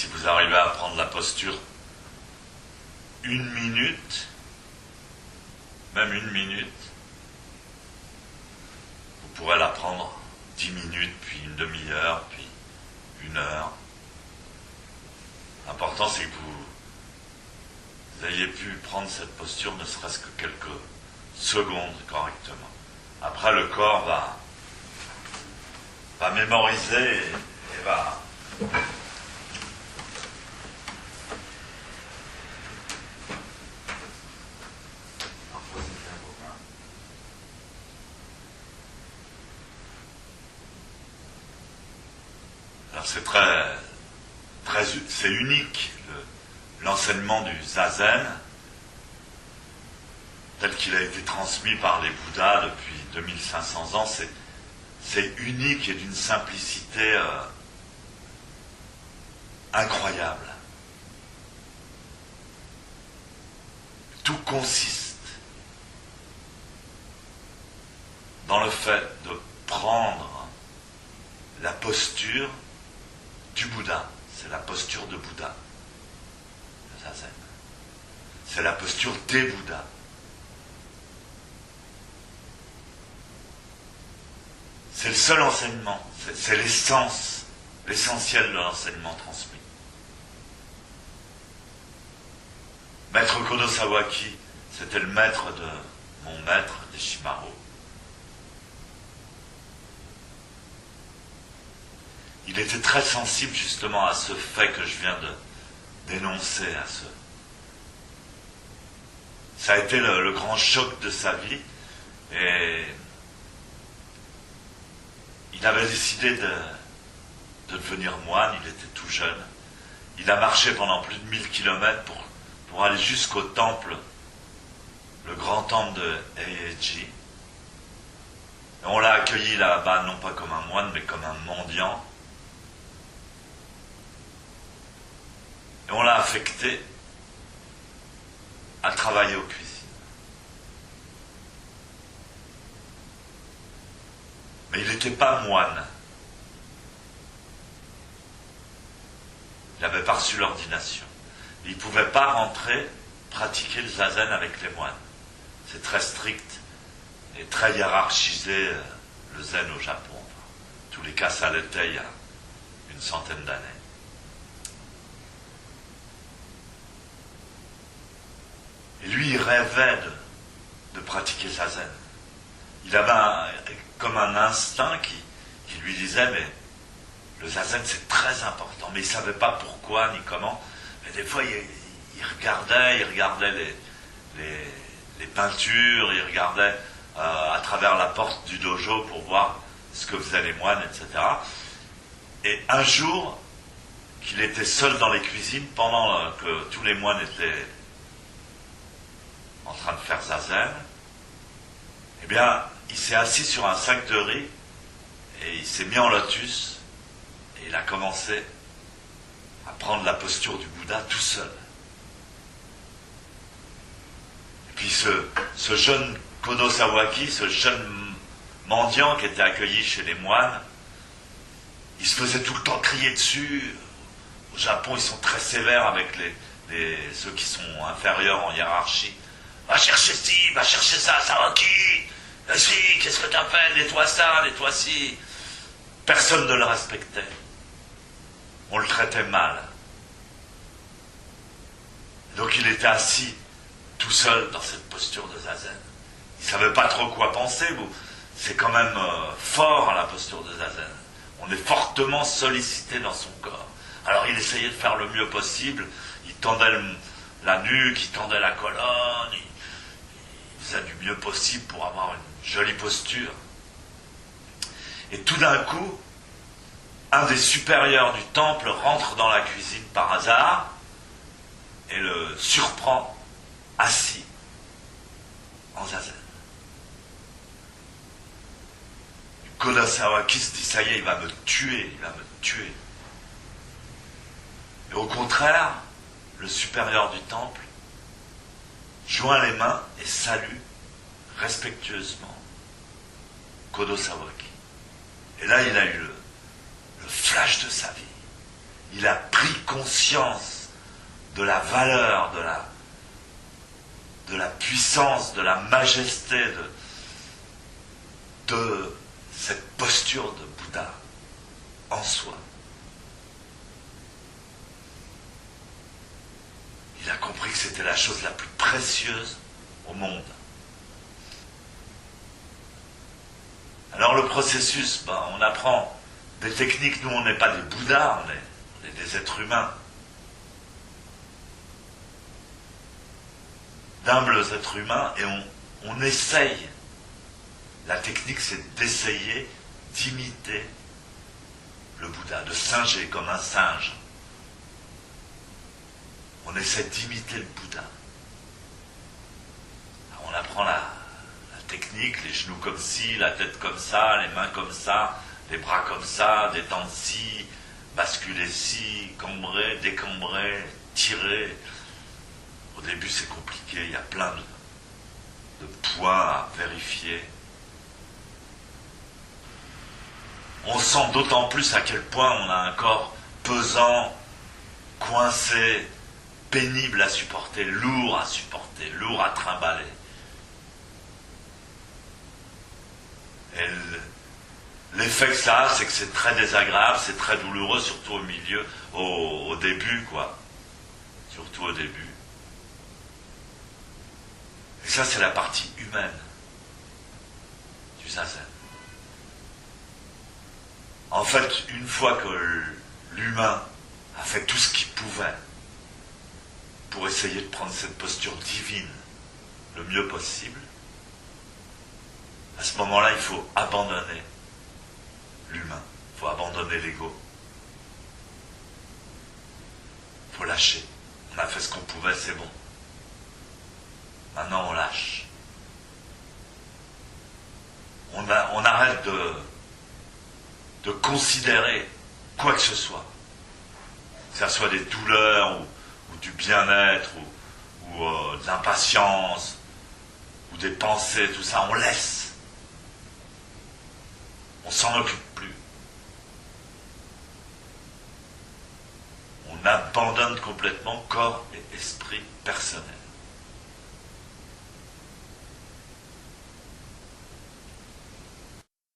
si vous arrivez à prendre la posture une minute, même une minute, vous pourrez la prendre 10 minutes, puis une demi-heure, puis une heure. L'important, c'est que vous ayez pu prendre cette posture ne serait-ce que quelques secondes correctement. Après, le corps va mémoriser et va... Alors c'est c'est unique, l'enseignement du Zazen, tel qu'il a été transmis par les Bouddhas depuis 2500 ans, c'est unique et d'une simplicité incroyable. Tout consiste dans le fait de prendre la posture du Bouddha. C'est la posture de Bouddha, le Zazen. C'est la posture des Bouddhas. C'est le seul enseignement, c'est l'essence, l'essentiel de l'enseignement transmis. Maître Kodo Sawaki, c'était le maître de mon maître, Deshimaru. Il était très sensible justement à ce fait que je viens de dénoncer, Ça a été le grand choc de sa vie, et il avait décidé de devenir moine. Il était tout jeune. Il a marché pendant plus de 1000 kilomètres pour aller jusqu'au temple, le grand temple de Eiji. Et on l'a accueilli là-bas, non pas comme un moine, mais comme un mendiant. Et on l'a affecté à travailler aux cuisines. Mais il n'était pas moine. Il n'avait pas reçu l'ordination. Il ne pouvait pas rentrer, pratiquer le zazen avec les moines. C'est très strict et très hiérarchisé, le zen au Japon. En tous les cas, ça l'était il y a une centaine d'années. Et lui, il rêvait de pratiquer le zazen. Il avait comme un instinct qui lui disait, mais le zazen c'est très important, mais il ne savait pas pourquoi ni comment. Mais des fois il regardait les peintures, il regardait à travers la porte du dojo pour voir ce que faisaient les moines, etc. Et un jour, qu'il était seul dans les cuisines pendant que tous les moines étaient en train de faire zazen, eh bien, il s'est assis sur un sac de riz et il s'est mis en lotus et il a commencé à prendre la posture du Bouddha tout seul. Et puis ce jeune Kodo Sawaki, ce jeune mendiant qui était accueilli chez les moines, il se faisait tout le temps crier dessus. Au Japon, ils sont très sévères avec ceux qui sont inférieurs en hiérarchie. Va chercher ci, va chercher ça, Sawaki. Si, qu'est-ce que t'as fait? Nettoie ça, nettoie ci. Personne ne le respectait. On le traitait mal. Donc il était assis tout seul dans cette posture de zazen. Il ne savait pas trop quoi penser. C'est quand même fort la posture de zazen. On est fortement sollicité dans son corps. Alors il essayait de faire le mieux possible. Il tendait la nuque, il tendait la colonne. Il faisait du mieux possible pour avoir une jolie posture. Et tout d'un coup, un des supérieurs du temple rentre dans la cuisine par hasard et le surprend assis en zazen. Kodo Sawaki se dit, ça y est, il va me tuer. Et au contraire, le supérieur du temple joint les mains et salue respectueusement Kodo Sawaki. Et là, il a eu le flash de sa vie. il a pris conscience de la valeur, de la puissance, de la majesté de cette posture de Bouddha en soi. Il a compris que c'était la chose la plus précieuse au monde. Alors le processus, on apprend des techniques. Nous, on n'est pas des Bouddhas, on est des êtres humains. D'humbles êtres humains, et on essaye. La technique, c'est d'essayer d'imiter le Bouddha, de singer comme un singe. On essaie d'imiter le Bouddha. Alors on apprend la technique, les genoux comme ci, la tête comme ça, les mains comme ça, les bras comme ça, détendre ci, basculer ci, cambrer, décambrer, tirer. Au début c'est compliqué, il y a plein de points à vérifier. On sent d'autant plus à quel point on a un corps pesant, coincé, pénible à supporter, lourd à trimballer. Et l'effet que ça a, c'est que c'est très désagréable, c'est très douloureux, surtout au milieu, au début, quoi. Surtout au début. Et ça, c'est la partie humaine du zazen. En fait, une fois que l'humain a fait tout ce qu'il pouvait pour essayer de prendre cette posture divine le mieux possible, à ce moment-là, il faut abandonner l'humain, il faut abandonner l'ego, il faut lâcher. On a fait ce qu'on pouvait, c'est bon. Maintenant, on lâche. On arrête de considérer quoi que ce soit, que ce soit des douleurs ou du bien-être ou de l'impatience ou des pensées, tout ça, on laisse. On s'en occupe plus. On abandonne complètement corps et esprit personnel.